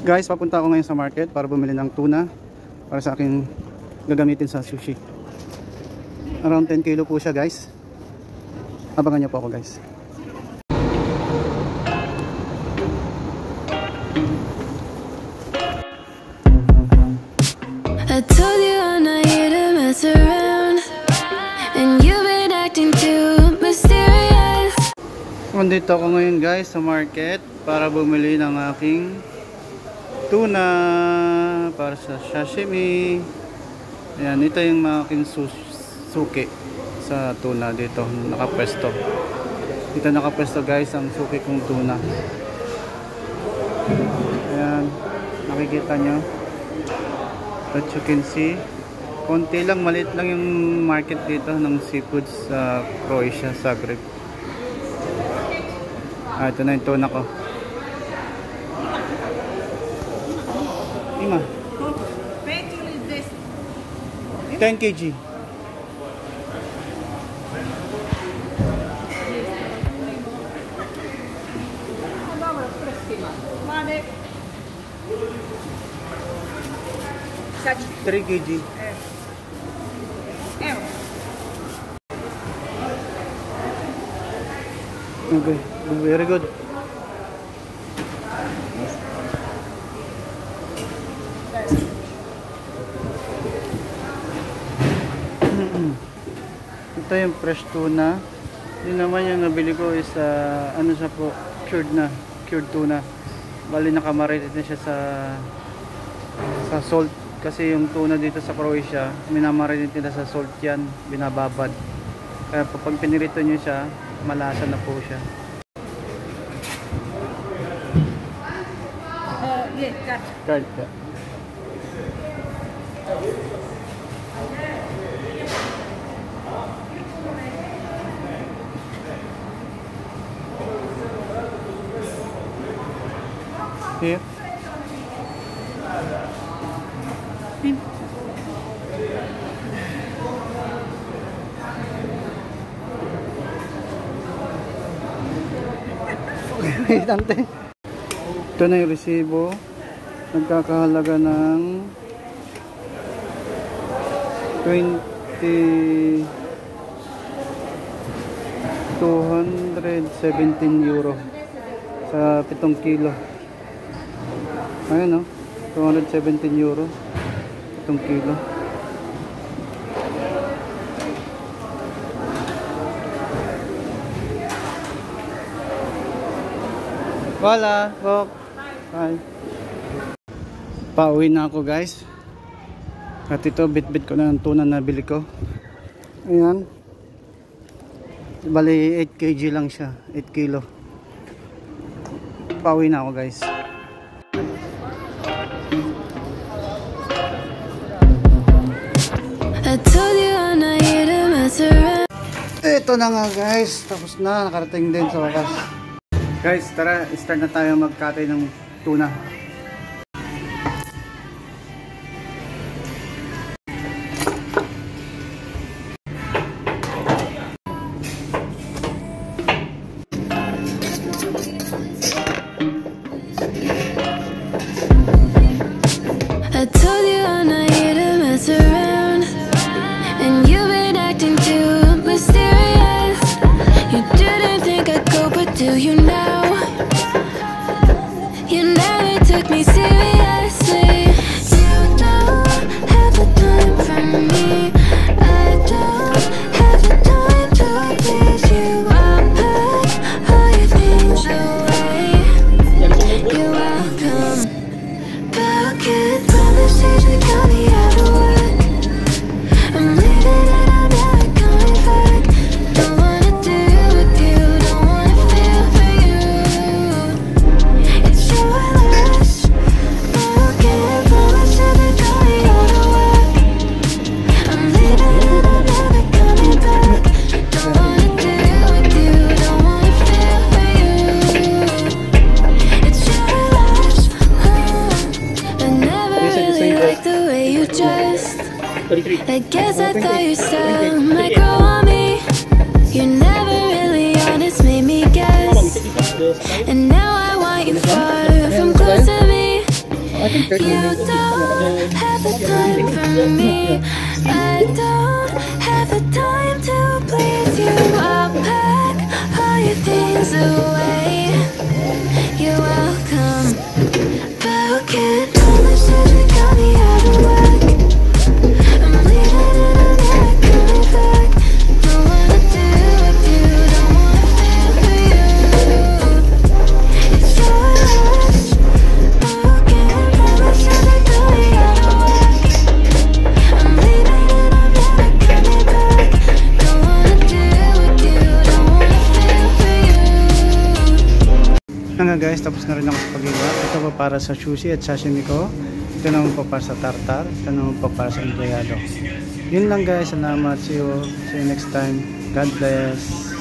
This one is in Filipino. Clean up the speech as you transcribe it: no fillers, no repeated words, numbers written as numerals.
Guys, papunta ako ngayon sa market para bumili ng tuna para sa aking gagamitin sa sushi. Around 10 kilo po siya, guys. Abangan niyo po ako, guys. I told you I'm not here to mess around, and you've been acting too mysterious. Nandito ako ngayon, guys, sa market para bumili ng aking tuna para sa sashimi. Ayan, ito yung aking suki sa tuna dito. Nakapwesto. Dito nakapwesto, guys, ang suki kong tuna. Ayan, nakikita nyo. But you can see, konti lang, maliit lang yung market dito ng seafood sa Croatia, Zagreb. Ito na yung tuna ko. Ima 10 kg. Three kg. Okay, very good. Ito yung fresh tuna. Yun naman yung nabili ko is ano siya po, cured tuna. Bali nakamarinate na siya sa salt, kasi yung tuna dito sa Croatia minamarinate nila sa salt yan, binababad. Kaya pag pinirito nyo siya, malasa na po siya. Card ka. Here. Pin. Wait, ante. Ito na yung resibo. Nagkakahalaga ng 217 euro sa 7 kilo. Ayan, no? 217 euro 7 kilo. Wala. Oh. Bye. Pauwi na ako, guys. At ito, bit-bit ko na ang tuna na bili ko. Ayan. Bali 8 kg lang siya, 8 kilo. Pauwi na ako, guys. I told you I'm not here to mess around. Ito na nga, guys. Tapos na, nakarating din sa wakas. Guys, tara, start na tayo magkatay ng tuna. I told you I'm not here to mess around, and you've been acting too mysterious. You didn't think I'd go, but do you now? You never took me seriously. You don't have the time for me. I don't have the time to please you. I put all your things away. You're welcome. Back in from the stage, they got me out of work. I'm leaving and I'm never coming back. Don't wanna deal with you, don't wanna feel for you. It's your loss. Back in from the stage, they got me out of work. I'm leaving and I'm never coming back. Don't wanna deal with you, don't wanna feel for you. It's your loss. I never really liked the way you dressed. I guess I thought your style might grow on me. You're never really honest, made me guess. And now I want you far from close to me. You don't have the time for me. I don't have the time to please you. I'll pack all your things away. You're welcome, but who can promise that you got me out of luck? I'm leaving and I'm not coming back. Don't wanna do with you, don't wanna feel for you. It's your loss. Who can promise that you got me out of luck? I'm leaving and I'm not coming back. Don't wanna do with you, don't wanna feel for you. Nga guys, tapos na rin ako sa pag-iwa. Ito pa para sa sushi at sashimi ko. Ito naman pa para sa tartar. Ito naman pa para sa empleyado. Yun lang guys, salamat. See you next time. God bless.